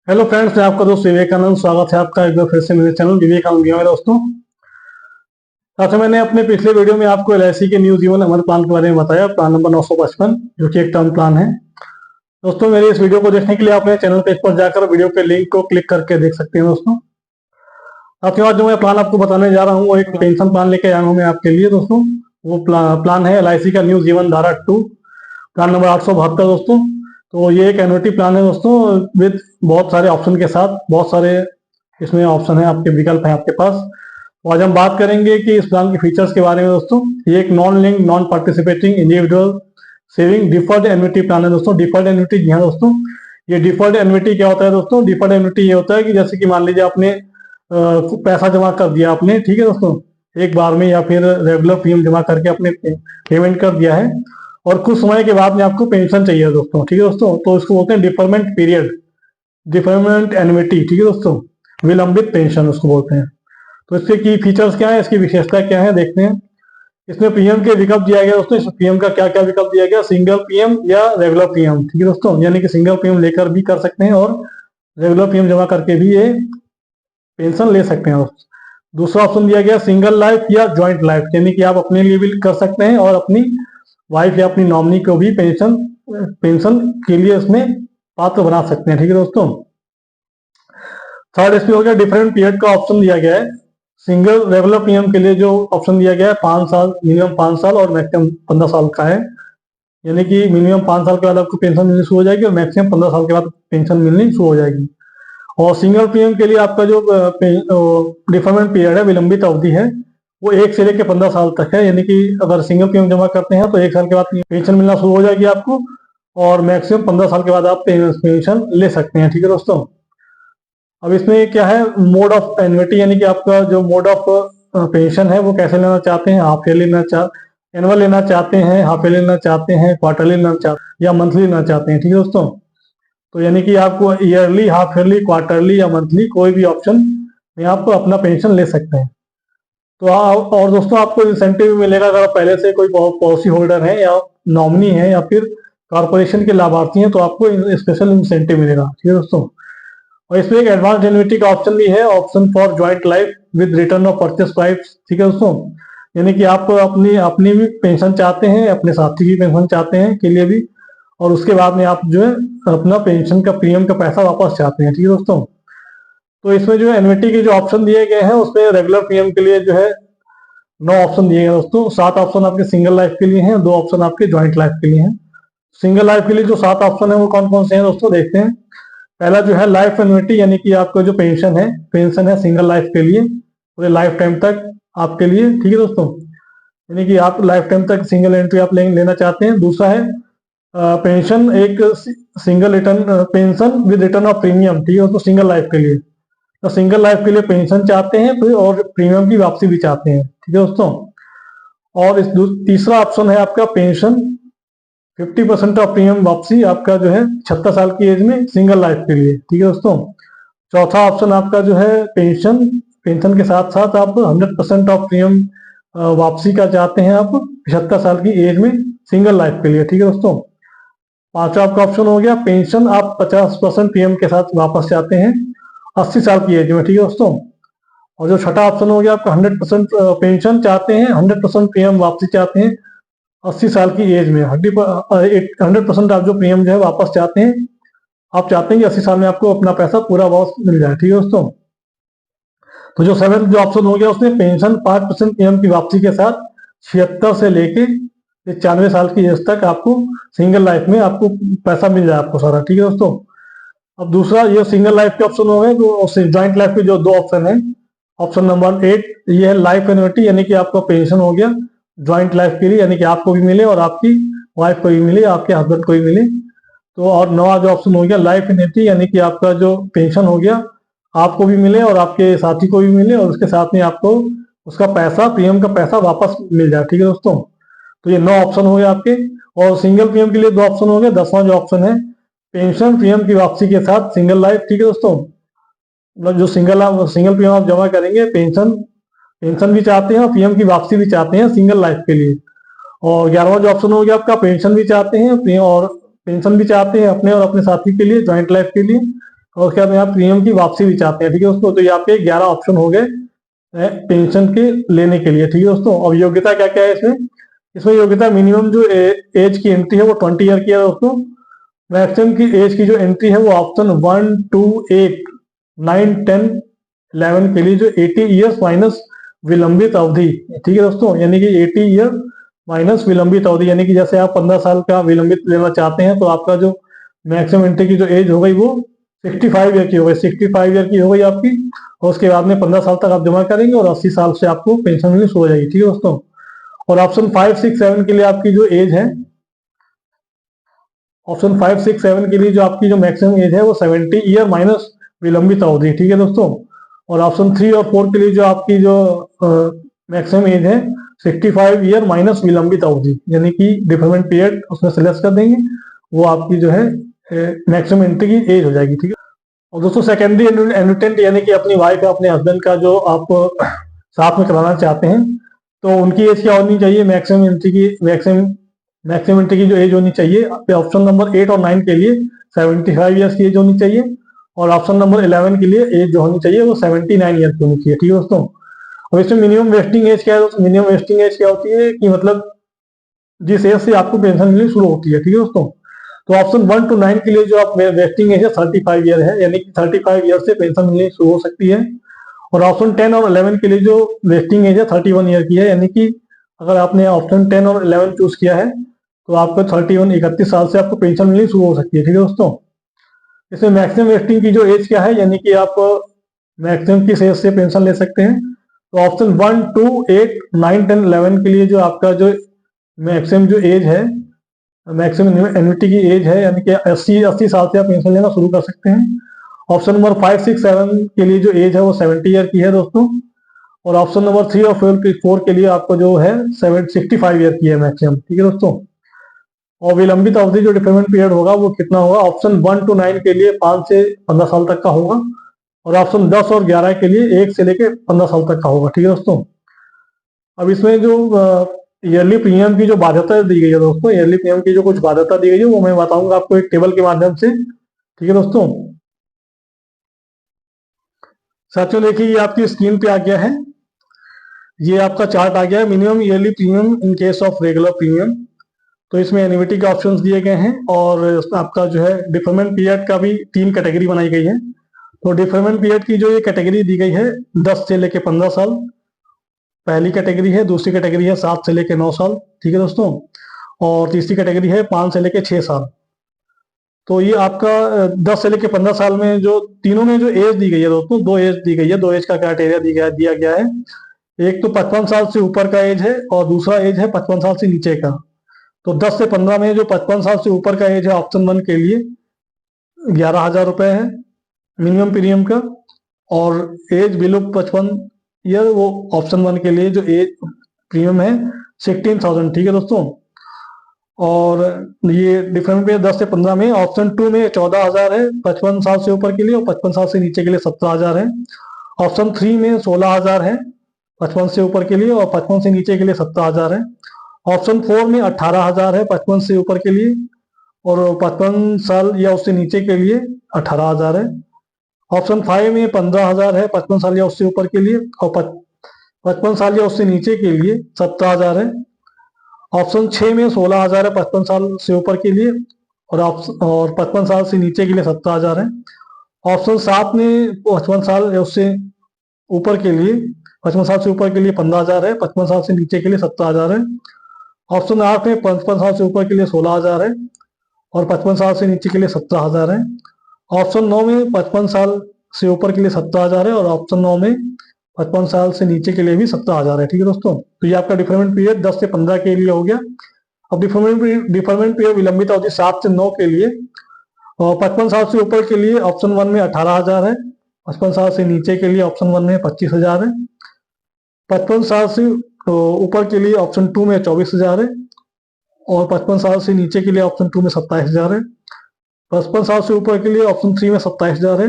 Hello friends, मैं आपका दोस्त विवेकानंद। स्वागत है आपका एक बार फिर से मेरे चैनल विवेकानंद में दोस्तों। साथ मैंने अपने पिछले वीडियो में आपको एलआईसी के न्यू जीवन अमर प्लान के बारे में बताया, प्लान नंबर 955, जो कि एक टर्म प्लान है। दोस्तों, मेरे इस वीडियो को देखने के लिए आप मेरे चैनल पेज पर जाकर वीडियो के लिंक को क्लिक करके देख सकते हैं दोस्तों। साथियों, आज जो मैं प्लान आपको बताने जा रहा हूँ वो एक पेंशन प्लान लेके आया हूँ मैं आपके लिए दोस्तों। वो प्लान है एलआईसी का न्यू जीवन धारा 2, प्लान नंबर 872 दोस्तों। तो ये एक एन्युटी प्लान है दोस्तों, विद बहुत सारे ऑप्शन के साथ। बहुत सारे इसमें ऑप्शन है, आपके विकल्प हैं आपके पास। तो आज हम बात करेंगे कि इस प्लान के फीचर्स के बारे में दोस्तों। ये एक non link non participating individual saving deferred annuity plan है दोस्तों। डिफर्ड एन्युटी, जी हाँ दोस्तों। ये डिफर्ड एन्युटी क्या होता है दोस्तों? डिफर्ड एन्युटी ये होता है कि जैसे कि मान लीजिए आपने पैसा जमा कर दिया आपने, ठीक है दोस्तों, एक बार में, या फिर रेगुलर प्रीमियम जमा करके आपने पेमेंट कर दिया है और कुछ समय के बाद में आपको पेंशन चाहिए दोस्तों, ठीक है दोस्तों। तो इसको बोलते हैं डिफरमेंट पीरियड, डिफरमेंट एन्युटी, ठीक है दोस्तों। विलंबित पेंशन उसको बोलते हैं। तो इसके की फीचर्स क्या है, इसकी विशेषता क्या है, देखते हैं। इसमें पीएम के विकल्प दिया गया दोस्तों। इस पीएम का क्या क्या विकल्प दिया गया? सिंगल पीएम या रेगुलर पीएम, ठीक है दोस्तों। यानी कि सिंगल पीएम लेकर भी कर सकते हैं और रेगुलर पीएम जमा करके भी ये पेंशन ले सकते हैं दोस्तों। दूसरा ऑप्शन दिया गया सिंगल लाइफ या ज्वाइंट लाइफ, यानी कि आप अपने लिए भी कर सकते हैं और अपनी वाइफ या अपनी नॉमिनी को भी पेंशन पेंशन के लिए इसमें पात्र बना सकते हैं, ठीक है दोस्तों। थर्ड इसमें हो गया डिफरेंट पीरियड का ऑप्शन दिया गया है। सिंगल रेगुलर पीएम के लिए जो ऑप्शन दिया गया है 5 साल, मिनिमम 5 साल और मैक्सिमम 15 साल का है। यानी कि मिनिमम 5 साल के बाद आपको पेंशन मिलनी शुरू हो जाएगी और मैक्सिमम 15 साल के बाद पेंशन मिलनी शुरू हो जाएगी। और सिंगल पीएम के लिए आपका जो डिफरमेंट पीरियड है, विलंबित अवधि है, वो 1 से लेकर 15 साल तक है। यानी कि अगर सिंगल पीएम जमा करते हैं तो 1 साल के बाद पेंशन मिलना शुरू हो जाएगी आपको और मैक्सिमम 15 साल के बाद आप पेंशन ले सकते हैं, ठीक है दोस्तों। अब इसमें क्या है, मोड ऑफ एन्युटी, यानी कि आपका जो मोड ऑफ पेंशन है वो कैसे लेना चाहते हैं। हाफ ईयरली एनुअल लेना चाहते हैं, हाफ ईयरली लेना चाहते हैं, क्वार्टरली लेना चाहते हैं या मंथली लेना चाहते हैं, ठीक है दोस्तों। तो यानी कि आपको ईयरली, हाफ ईयरली, क्वार्टरली या मंथली कोई भी ऑप्शन में आप अपना पेंशन ले सकते हैं। तो और दोस्तों, आपको इंसेंटिव भी मिलेगा अगर आप पहले से कोई पॉलिसी होल्डर है या नॉमिनी है या फिर कॉर्पोरेशन के लाभार्थी हैं तो आपको स्पेशल इंसेंटिव मिलेगा, ठीक है दोस्तों। और इसमें एक एडवांस एन्युटी का ऑप्शन भी है, option for joint life with return of purchase price, ठीक है दोस्तों। यानी कि आप अपनी अपनी भी पेंशन चाहते हैं, अपने साथी की पेंशन चाहते हैं के लिए भी, और उसके बाद में आप जो है अपना पेंशन का प्रीमियम का पैसा वापस चाहते हैं, ठीक है दोस्तों। तो इसमें जो एन्युटी के जो ऑप्शन दिए गए हैं उसमें रेगुलर प्रीमियम के लिए जो है 9 ऑप्शन दिए गए दोस्तों। 7 ऑप्शन आपके सिंगल लाइफ के लिए हैं, 2 ऑप्शन आपके ज्वाइंट लाइफ के लिए हैं। सिंगल लाइफ के लिए जो 7 ऑप्शन है वो कौन कौन से हैं दोस्तों, देखते हैं। पहला जो है लाइफ एन्युटी, यानी कि आपका जो पेंशन है सिंगल लाइफ के लिए, पूरे लाइफ टाइम तक आपके लिए, ठीक है दोस्तों। यानी कि आप लाइफ टाइम तक सिंगल एंट्री आप लेना चाहते हैं। दूसरा है पेंशन, एक single return pension with return of premium, ठीक है दोस्तों, सिंगल लाइफ के लिए। तो सिंगल लाइफ के लिए पेंशन चाहते हैं फिर और प्रीमियम की वापसी भी चाहते हैं, ठीक है दोस्तों। और तीसरा ऑप्शन है आपका पेंशन 50% ऑफ प्रीमियम वापसी, आपका जो है 76 साल की एज में सिंगल लाइफ के लिए, ठीक है दोस्तों। चौथा ऑप्शन आपका जो है पेंशन के साथ साथ आप 100% ऑफ प्रीमियम वापसी का चाहते हैं आप 75 साल की एज में सिंगल लाइफ के लिए, ठीक है दोस्तों। पांचवा आपका ऑप्शन हो गया पेंशन आप 50% प्रीमियम के साथ वापस चाहते हैं 80 साल की एज में, ठीक है दोस्तों। और जो छठा ऑप्शन हो गया आपका 100% पेंशन चाहते हैं, 100% प्रीमियम वापसी चाहते हैं 80 साल की एज में। 100% आप जो प्रीमियम जो है वापस चाहते हैं, आप चाहते हैं कि 80 साल में आपको अपना पैसा पूरा वापस मिल जाए, ठीक है दोस्तों। तो जो 7th जो ऑप्शन हो गया उसमें पेंशन 5% प्रीमियम की वापसी के साथ 76 से लेके 95 साल की एज तक आपको सिंगल लाइफ में आपको पैसा मिल जाए आपको सारा, ठीक है दोस्तों। अब दूसरा ये सिंगल लाइफ के ऑप्शन हो गए, तो ज्वाइंट लाइफ के जो 2 ऑप्शन है, ऑप्शन नंबर 8 ये है लाइफ एन्युटी, यानी कि आपका पेंशन हो गया ज्वाइंट लाइफ के लिए, यानी कि आपको भी मिले और आपकी वाइफ को भी मिले, आपके हस्बैंड को भी मिले। तो और 9वां जो ऑप्शन हो गया लाइफ एन्युटी, यानी कि आपका जो पेंशन हो गया आपको भी मिले और आपके साथी को भी मिले और उसके साथ में आपको उसका पैसा, प्रीमियम का पैसा वापस मिल जाए, ठीक है दोस्तों। तो ये 9 ऑप्शन हो गए आपके। और सिंगल प्रीमियम के लिए 2 ऑप्शन हो गए। 10वां जो ऑप्शन है पेंशन प्रीमियम की वापसी के साथ सिंगल लाइफ, ठीक है दोस्तों। मतलब जो सिंगल प्रीमियम आप जमा करेंगे, पेंशन भी चाहते हैं और प्रीमियम की वापसी भी चाहते हैं सिंगल लाइफ के लिए। और 11वां जो ऑप्शन हो गया आपका पेंशन भी चाहते हैं और पेंशन भी चाहते हैं अपने और अपने साथी के लिए ज्वाइंट लाइफ के लिए, और उसके बाद में आप प्रीमियम की वापसी भी चाहते हैं, ठीक है दोस्तों। तो यहाँ पे 11 ऑप्शन हो गए पेंशन के लेने के लिए, ठीक है दोस्तों। और योग्यता क्या क्या है इसमें? इसमें योग्यता मिनिमम जो एज की एंट्री है वो 20 ईयर की है दोस्तों। मैक्सिमम की एज की जो एंट्री है वो ऑप्शन 1, 2, 8, 9, 10, 11 के लिए जो 80 ईयर्स माइनस विलंबित अवधि, ठीक है दोस्तों। यानी कि 80 ईयर माइनस विलंबित अवधि, यानी कि जैसे आप 15 साल का विलंबित लेना चाहते हैं तो आपका जो मैक्सिमम एंट्री की जो एज हो गई वो 65 ईयर की हो गई, 65 ईयर की हो गई आपकी। और उसके बाद में 15 साल तक आप जमा करेंगे और 80 साल से आपको पेंशन मिलनी शुरू हो जाएगी, ठीक है दोस्तों। और ऑप्शन 5, 6, 7 के लिए आपकी जो एज है, ऑप्शन 5, 6, 7 के लिए जो आपकी जो मैक्सिमम एज है वो 70 ईयर माइनस विलंबित अवधि, ठीक है दोस्तों। और ऑप्शन 3 और 4 के लिए जो आपकी जो मैक्सिमम एज है 65 ईयर माइनस विलंबित अवधि, यानी कि डिफरमेंट पीरियड उसमें सेलेक्ट कर देंगे, वो आपकी जो है मैक्सिमम एंट्री की एज हो जाएगी, ठीक है। और दोस्तों सेकेंडरी एनुटेंट यानी कि अपनी वाइफ या अपने हस्बैंड का जो आप साथ में कराना चाहते हैं तो उनकी एज क्या होनी चाहिए? मैक्सिमम एंट्री की जो एज होनी चाहिए ऑप्शन नंबर 8 और 9 के लिए 75 ईयर्स की एज होनी चाहिए। और ऑप्शन नंबर 11 के लिए एज जो होनी चाहिए वो 79 ईयर्स की होनी चाहिए, ठीक है दोस्तों। अब इसमें मिनिमम वेस्टिंग एज क्या है दोस्तों? मिनिमम वेस्टिंग एज क्या होती है कि मतलब जिस एज से आपको पेंशन मिलनी शुरू होती है, ठीक है दोस्तों। तो ऑप्शन 1 to 9 के लिए जो आप वेस्टिंग एज है 35 ईयर है, यानी कि 35 ईयर से पेंशन मिलनी शुरू हो सकती है। और ऑप्शन 10 और 11 के लिए जो वेस्टिंग एज है 31 ईयर की है, यानी कि अगर आपने ऑप्शन 10 और 11 चूज किया है तो आपको 31 साल से आपको पेंशन मिलनी शुरू हो सकती है, ठीक है दोस्तों। इसमें मैक्सिमम वेस्टिंग की जो एज क्या है, यानी कि आप मैक्सिमम किस एज से पेंशन ले सकते हैं? तो ऑप्शन 1, 2, 8, 9, 10, 11 के लिए जो आपका जो मैक्सिमम जो एज है, मैक्सिमम एन्युटी की एज है, यानी कि 80 साल से आप पेंशन लेना शुरू कर सकते हैं। ऑप्शन नंबर 5, 6, 7 के लिए जो एज है वो 70 ईयर की है दोस्तों। और ऑप्शन नंबर 3 और 4 के लिए आपको जो है 65 ईयर की है मैक्सिमम, ठीक है दोस्तों। और विलंबित अवधि जो डिफरमेंट पीरियड होगा वो कितना होगा? ऑप्शन 1 to 9 के लिए 5 से 15 साल तक का होगा। और ऑप्शन 10 और 11 के लिए 1 से लेके 15 साल तक का होगा, ठीक है दोस्तों। अब इसमें जो ईयरली प्रीमियम की जो बाध्यता दी गई है दोस्तों, ईयरली प्रीमियम की जो कुछ बाध्यता दी गई है वो मैं बताऊंगा आपको एक टेबल के माध्यम से, ठीक है दोस्तों। साथियों देखिए ये आपकी स्क्रीन पे आ गया है, ये आपका चार्ट आ गया है minimum yearly premium in case of regular premium. तो इसमें एन्युटी के ऑप्शंस दिए गए हैं और आपका जो है डिफरमेंट पीरियड का भी 3 कैटेगरी बनाई गई है। तो डिफरमेंट पीरियड की जो ये कैटेगरी दी गई है 10 से लेके 15 साल पहली कैटेगरी है, दूसरी कैटेगरी है 7 से लेके 9 साल, ठीक है दोस्तों। और तीसरी कैटेगरी है 5 से लेके 6 साल। तो ये आपका 10 से लेके 15 साल में जो तीनों में जो एज दी गई है दोस्तों, दो एज दी गई है, दो एज का क्राइटेरिया दिया गया है। एक तो 55 साल से ऊपर का एज है और दूसरा एज है 55 साल से नीचे का। तो 10 से 15 में जो 55 साल से ऊपर का एज है ऑप्शन 1 के लिए 11,000 रुपए है मिनिमम प्रीमियम का। और एज बिलो 55 ईयर वो ऑप्शन 1 के लिए जो एज प्रीमियम है 16,000, ठीक है दोस्तों। और ये डिफरेंट पे 10 से 15 में ऑप्शन 2 में 14,000 है 55 साल से ऊपर के लिए और 55 साल से नीचे के लिए 17,000 है। ऑप्शन 3 में 16,000 है 55 से ऊपर के लिए और 55 से नीचे के लिए 17,000 है। ऑप्शन 4 में 18,000 है 55 से ऊपर के लिए और 55 साल या उससे नीचे के लिए 18,000 है। ऑप्शन 5 में 15,000 है 55 साल या उससे ऊपर के लिए और 55 साल या उससे नीचे के लिए 17,000 है। ऑप्शन 6 में 16,000 है 55 साल से ऊपर के लिए और 55 साल से नीचे के लिए 17,000 है। ऑप्शन 7 में 55 साल या उससे ऊपर के लिए 55 साल से ऊपर के लिए 15,000 है, 55 साल से नीचे के लिए 17,000 है। ऑप्शन 8 में 55 साल से ऊपर के लिए 16,000 है और 55 साल से नीचे के लिए 17,000 है। ऑप्शन 9 में 55 साल से ऊपर के लिए 17,000 है और ऑप्शन 9 में 55 साल से नीचे के लिए भी 17,000 है, ठीक है दोस्तों। तो ये आपका डिफरमेंट पीरियड 10 से 15 के लिए हो गया। अब डिफरमेंट पीरियड विलंबित अवधि 7 से 9 के लिए और 55 साल से ऊपर के लिए ऑप्शन 1 में 18,000 है, 55 साल से नीचे के लिए ऑप्शन 1 में 25,000 है, 55 साल से ऊपर के लिए ऑप्शन 2 में 24,000 है और 55 साल से नीचे के लिए ऑप्शन 2 में 27,000 है। 55 साल से ऊपर के लिए ऑप्शन 3 में 27,000 है,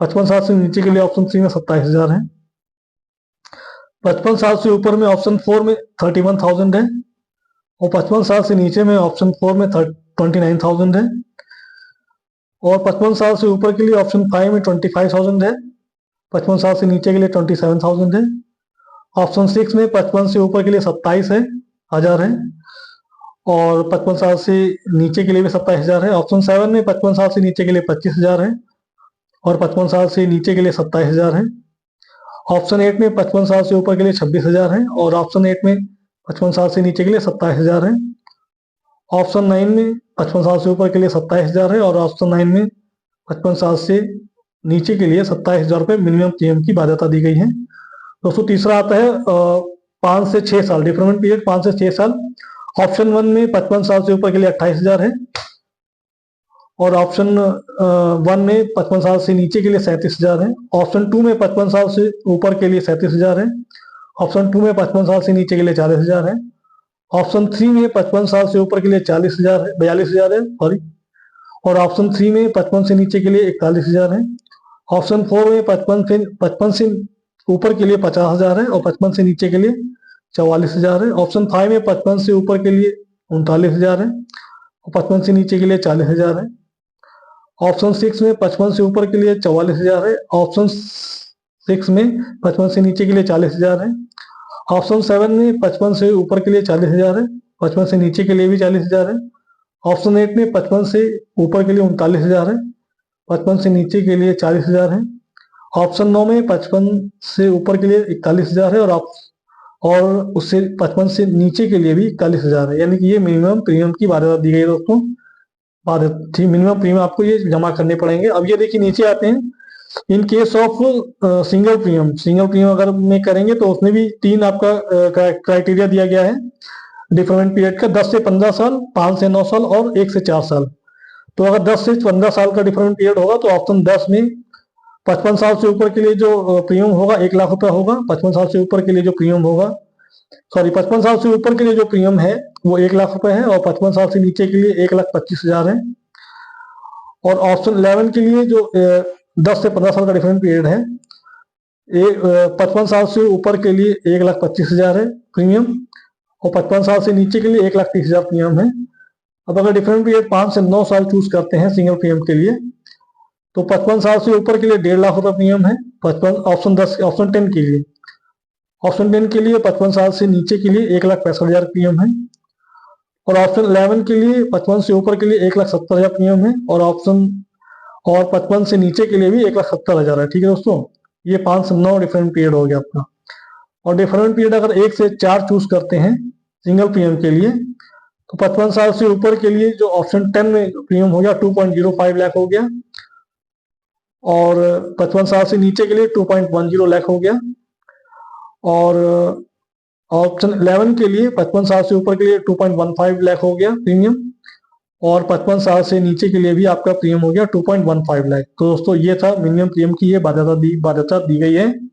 55 साल से नीचे के लिए ऑप्शन 3 में 27,000 है। 55 साल से ऊपर में ऑप्शन 4 में 31,000 है और 55 साल से नीचे में ऑप्शन 4 में 29,000 है। और 55 साल से ऊपर के लिए ऑप्शन 5 में 25,000 है, 55 साल से नीचे के लिए 27,000 है। ऑप्शन 6 में 55 से ऊपर के लिए 27,000 है, और 55 साल से नीचे के लिए भी 27,000 है। ऑप्शन 7 में 55 साल से नीचे के लिए 25,000 है, और 55 साल से नीचे के लिए 27,000 है। ऑप्शन 8 में 55 साल से ऊपर के लिए 26,000 है, और ऑप्शन 8 में 55 साल से नीचे के लिए 27,000 है। ऑप्शन 9 में 55 साल से ऊपर के लिए 27,000 है, और ऑप्शन 9 में 55 साल से नीचे के लिए 27,000 रुपये मिनिमम प्रीमियम की बाध्यता दी गई है। दोस्तों तीसरा आता है 5 से 6 साल, डिफरमेंट पीरियड 5 से 6 साल। ऑप्शन 1 में 55 साल से ऊपर के लिए 28,000 है, और ऑप्शन 1 में 55 साल से नीचे के लिए 37,000 है। ऑप्शन 2 में 55 साल से ऊपर के लिए 37,000 है। ऑप्शन 2 में 55 साल से नीचे के लिए 40,000 है। ऑप्शन 3 में 55 साल से ऊपर के लिए 40,000 है, 42,000 है सॉरी, और ऑप्शन 3 में 55 से नीचे के लिए 41,000 है। ऑप्शन 4 में 55 से ऊपर के लिए 50,000 है, और 55 से नीचे के लिए 44,000 है। ऑप्शन 5 में 55 से ऊपर के लिए 39,000 है, और 55 से नीचे के लिए 40,000 है। ऑप्शन 6 में 55 से ऊपर के लिए 44,000 है। ऑप्शन 6 में 55 से नीचे के लिए 40,000 है। ऑप्शन 7 में 55 से ऊपर के लिए 40,000 है, 55 से नीचे के लिए भी 40,000 है। ऑप्शन 8 में 55 से ऊपर के लिए 39,000 है, 55 से नीचे के लिए 40,000 है। ऑप्शन 9 में 55 से ऊपर के लिए 41,000 है, और उससे 55 से नीचे के लिए भी 41,000 है। यानी कि ये मिनिमम प्रीमियम की बाध्यता दी गई है दोस्तों। मिनिमम प्रीमियम आपको ये जमा करने पड़ेंगे। अब ये देखिए नीचे आते हैं, in case of single premium अगर में करेंगे तो उसमें भी 3 आपका क्राइटेरिया दिया गया है डिफरेंट पीरियड का, 10 से 15 साल, 5 से 9 साल और 1 से 4 साल। तो अगर 10 से 15 साल का डिफरेंट पीरियड होगा तो ऑप्शन 10 में 55 साल से ऊपर के लिए जो प्रीमियम होगा 1 लाख रुपया होगा। 55 साल से ऊपर के लिए जो प्रीमियम होगा, सॉरी 55 साल से ऊपर के लिए जो प्रीमियम है वो 1 लाख रुपए है, और 55 साल से नीचे के लिए 1,25,000 है। और ऑप्शन 11 के लिए जो 10 से 15 साल का डिफरेंट पीरियड है, 55 साल से ऊपर के लिए 1,25,000 है प्रीमियम, और 55 साल से नीचे के लिए 1,30,000 प्रीमियम है। अब अगर डिफरेंट पीरियड 5 से 9 साल चूज करते हैं सिंगल प्रीमियम के लिए, तो 55 साल से ऊपर के लिए 1.5 लाख रुपए प्रीमियम है। 55 ऑप्शन 10 के लिए, ऑप्शन 10 के लिए 55 साल से नीचे के लिए 1,65,000 प्रीमियम है, और ऑप्शन 11 के लिए 55 से ऊपर के लिए 1,70,000 प्रीमियम है, और 55 से नीचे के लिए भी 1,70,000 है। ठीक है दोस्तों, ये 5 से 9 डिफरेंट पीरियड हो गया आपका। और डिफरेंट पीरियड अगर 1 से 4 चूज करते हैं सिंगल प्रीमियम के लिए, तो 55 साल से ऊपर के लिए जो ऑप्शन 10 में प्रीमियम हो गया 2.05 लाख हो गया, और 55 साल से नीचे के लिए 2.10 लाख हो गया, और ऑप्शन 11 के लिए 55 साल से ऊपर के लिए 2.15 लाख हो गया प्रीमियम, और 55 साल से नीचे के लिए भी आपका प्रीमियम हो गया 2.15 लाख। तो दोस्तों ये था मिनिमम प्रीमियम की ये बाध्यता दी गई है।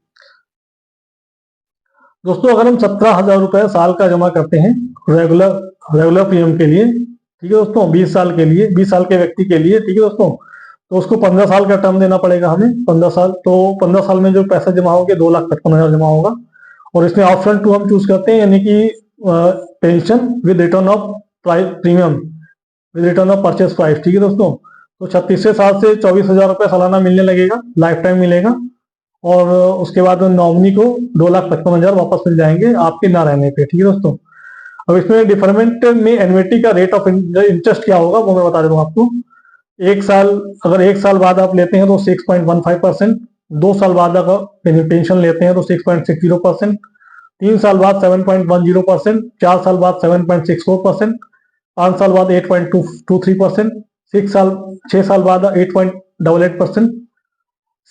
दोस्तों अगर हम 17,000 रुपए साल का जमा करते हैं रेगुलर प्रीमियम के लिए, ठीक है दोस्तों, 20 साल के लिए, 20 साल के व्यक्ति के लिए, ठीक है दोस्तों, तो उसको 15 साल का टर्म देना पड़ेगा हमें, 15 साल। तो 15 साल में जो पैसा जमा होगा 2,55,000 जमा होगा। और इसमें ऑप्शन 2 हम चूज करते हैं, यानी कि pension with return of premium with return of purchase price. ठीक है दोस्तों, तो 36 साल से 24,000 रुपये सालाना मिलने लगेगा, लाइफ टाइम मिलेगा, और उसके बाद नॉमिनी को 2,55,000 वापस मिल जाएंगे आपके ना रहने पे। ठीक है दोस्तों, अब इसमें डिफरमेंट में एनुइटी का रेट ऑफ इंटरेस्ट क्या होगा वो मैं बता देता हूँ आपको। अगर 1 साल बाद आप लेते हैं तो 6.15%, 2 साल बाद अगर पेंशन लेते हैं तो 6.60%, 3 साल बाद 7.10%, 4 साल बाद 7.64%, 5 साल बाद 8.23%, 6 साल बाद 8.88%,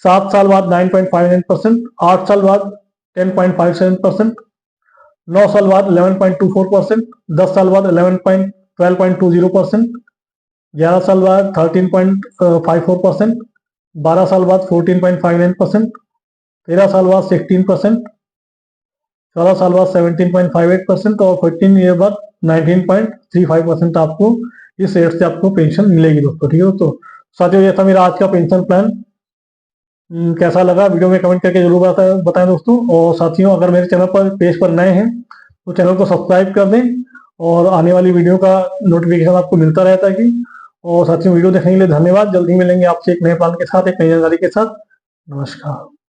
7 साल बाद 9.59%, 8 साल बाद 10.57%, 9 साल बाद 11.24%, 10 साल बाद 12.20%, 11 साल बाद 13.54%, 12 साल बाद 14.59%, 13 साल बाद 16%, 14 साल बाद 17.58%, और 15 ईयर बाद 19.35% आपको इस रेट से आपको पेंशन मिलेगी दोस्तों। ठीक है दोस्तों, साथियों ये था मेरा आज का पेंशन प्लान। कैसा लगा वीडियो में कमेंट करके जरूर बताएं दोस्तों। और साथियों अगर मेरे चैनल पर पेज पर नए हैं तो चैनल को सब्सक्राइब कर दें, और आने वाली वीडियो का नोटिफिकेशन आपको मिलता रहता है कि और साथ ही वीडियो देखने के लिए धन्यवाद। जल्दी मिलेंगे आपसे एक नए प्लान के साथ, एक नई जानकारी के साथ। नमस्कार।